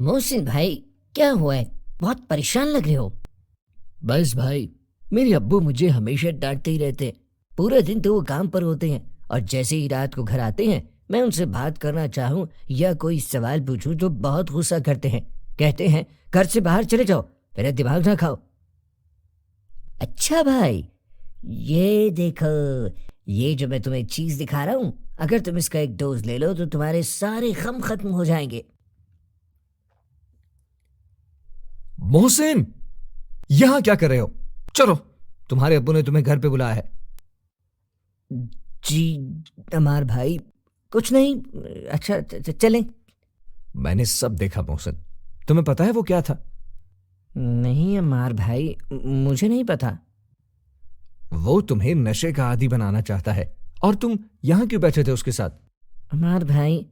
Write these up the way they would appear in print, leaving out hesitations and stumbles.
मोहसिन भाई, क्या हुआ है? बहुत परेशान लग रहे हो। बस भाई, मेरे अब्बू मुझे हमेशा डांटते ही रहते हैं। पूरे दिन तो वो काम पर होते हैं और जैसे ही रात को घर आते हैं, मैं उनसे बात करना चाहूँ या कोई सवाल पूछूं तो बहुत गुस्सा करते हैं। कहते हैं घर से बाहर चले जाओ, मेरा दिमाग ना खाओ। अच्छा भाई, ये देखो, ये जो मैं तुम्हें चीज दिखा रहा हूँ, अगर तुम इसका एक डोज ले लो तो तुम्हारे सारे गम खत्म हो जाएंगे। मोहसिन, यहां क्या कर रहे हो? चलो, तुम्हारे अब्बू ने तुम्हें घर पे बुलाया है। जी अमार भाई, कुछ नहीं। अच्छा चलें। मैंने सब देखा मोहसिन। तुम्हें पता है वो क्या था? नहीं अमार भाई, मुझे नहीं पता। वो तुम्हें नशे का आदी बनाना चाहता है और तुम यहां क्यों बैठे थे उसके साथ? अमार भाई,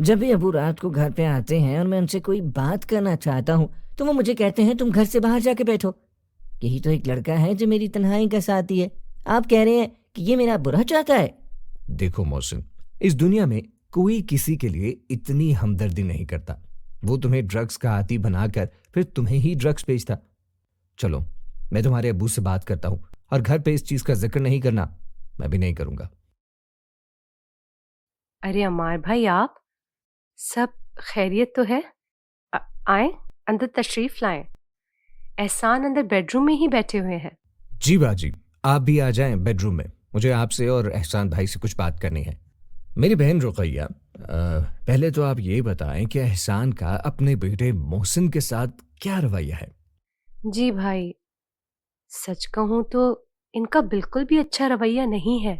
जब भी अबू रात को घर पे आते हैं और मैं उनसे कोई बात करना चाहता हूँ तो वो मुझे कहते हैं तुम घर से बाहर जाके बैठो। यही तो एक लड़का है जो मेरी तन्हाई का साथी है। आप कह रहे हैं कि ये मेरा बुरा चाहता है? देखो मोहसिन, इस दुनिया में कोई किसी के लिए इतनी हमदर्दी नहीं करता। वो तुम्हें ड्रग्स का आदी बनाकर फिर तुम्हें ही ड्रग्स बेचता। चलो, मैं तुम्हारे अब्बू से बात करता हूं और घर पे इस चीज का जिक्र नहीं करना। मैं भी नहीं करूंगा। अरे अमार भाई, आप सब खैरियत तो है? आए, अंदर तशरीफ लाएं। एहसान अंदर बेडरूम में ही बैठे हुए हैं। जी बाजी, आप भी आ जाएं बेडरूम में। मुझे आपसे और एहसान भाई से कुछ बात करनी है। मेरी बहन रुकैया, पहले तो आप ये बताएं कि एहसान का अपने बेटे मोहसिन के साथ क्या रवैया है? जी भाई, सच कहूं तो इनका बिल्कुल भी अच्छा रवैया नहीं है।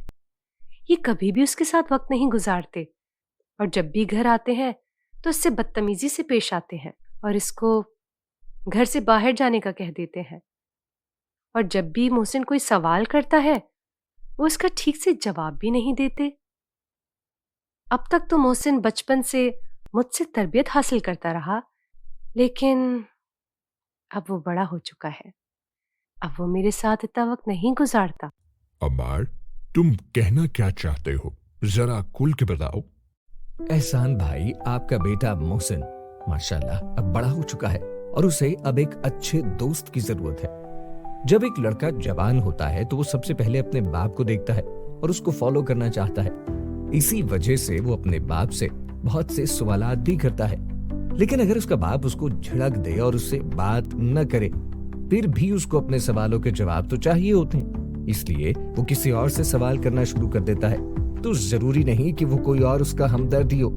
ये कभी भी उसके साथ वक्त नहीं गुजारते और जब भी घर आते हैं तो इससे बदतमीजी से पेश आते हैं और इसको घर से बाहर जाने का कह देते हैं। और जब भी मोहसिन कोई सवाल करता है वो इसका ठीक से जवाब भी नहीं देते। अब तक तो मोहसिन बचपन से मुझसे तरबियत हासिल करता रहा, लेकिन अब वो बड़ा हो चुका है। अब वो मेरे साथ इतना वक्त नहीं गुजारता। अमार, तुम कहना क्या चाहते हो? जरा खुल के बताओ। एहसान भाई, आपका बेटा मोहसिन माशाल्लाह अब बड़ा हो चुका है और उसे अब एक अच्छे दोस्त की जरूरत है। जब एक लड़का जवान होता है तो वो सबसे पहले अपने बाप को देखता है और उसको फॉलो करना चाहता है। इसी वजह से वो अपने बाप से बहुत से सवालात भी करता है। लेकिन अगर उसका बाप उसको झिड़क दे और उससे बात न करे, फिर भी उसको अपने सवालों के जवाब तो चाहिए होते हैं, इसलिए वो किसी और से सवाल करना शुरू कर देता है। तो जरूरी नहीं कि वो कोई और उसका हमदर्द ही हो।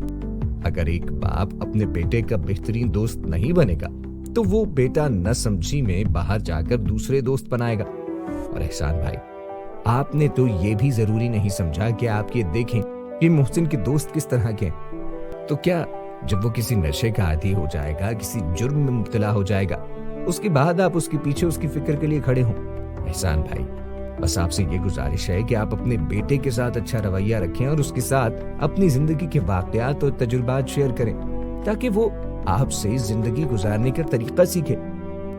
अगर एक बाप अपने बेटे का बेहतरीन दोस्त नहीं बनेगा तो वो बेटा न समझी में बाहर जाकर दूसरे दोस्त बनाएगा। और एहसान भाई, आपने तो ये भी जरूरी नहीं समझा कि आप ये देखें कि मोहसिन के दोस्त किस तरह के हैं। तो क्या जब वो किसी नशे का आदी हो जाएगा, किसी जुर्म में मुब्तला हो जाएगा, उसके बाद आप उसके पीछे उसकी फिक्र के लिए खड़े हों? एहसान भाई, बस आपसे ये गुजारिश है कि आप अपने बेटे के साथ अच्छा रवैया रखें और उसके साथ अपनी जिंदगी के वाकयात और तजुर्बात शेयर करें, ताकि वो आपसे जिंदगी गुजारने का तरीका सीखे।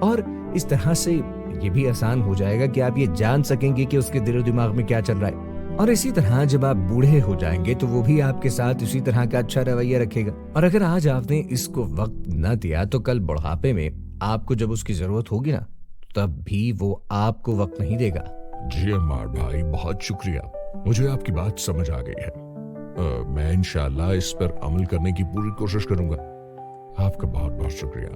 और इस तरह से ये भी आसान हो जाएगा कि आप ये जान सकेंगे कि उसके दिलो दिमाग में क्या चल रहा है। और इसी तरह जब आप बूढ़े हो जाएंगे तो वो भी आपके साथ इसी तरह का अच्छा रवैया रखेगा। और अगर आज आपने इसको वक्त न दिया तो कल बुढ़ापे में आपको जब उसकी जरूरत होगी ना, तब भी वो आपको वक्त नहीं देगा। जी अमार भाई, बहुत शुक्रिया। मुझे आपकी बात समझ आ गई है। मैं इंशाल्लाह इस पर अमल करने की पूरी कोशिश करूंगा। आपका बहुत बहुत शुक्रिया।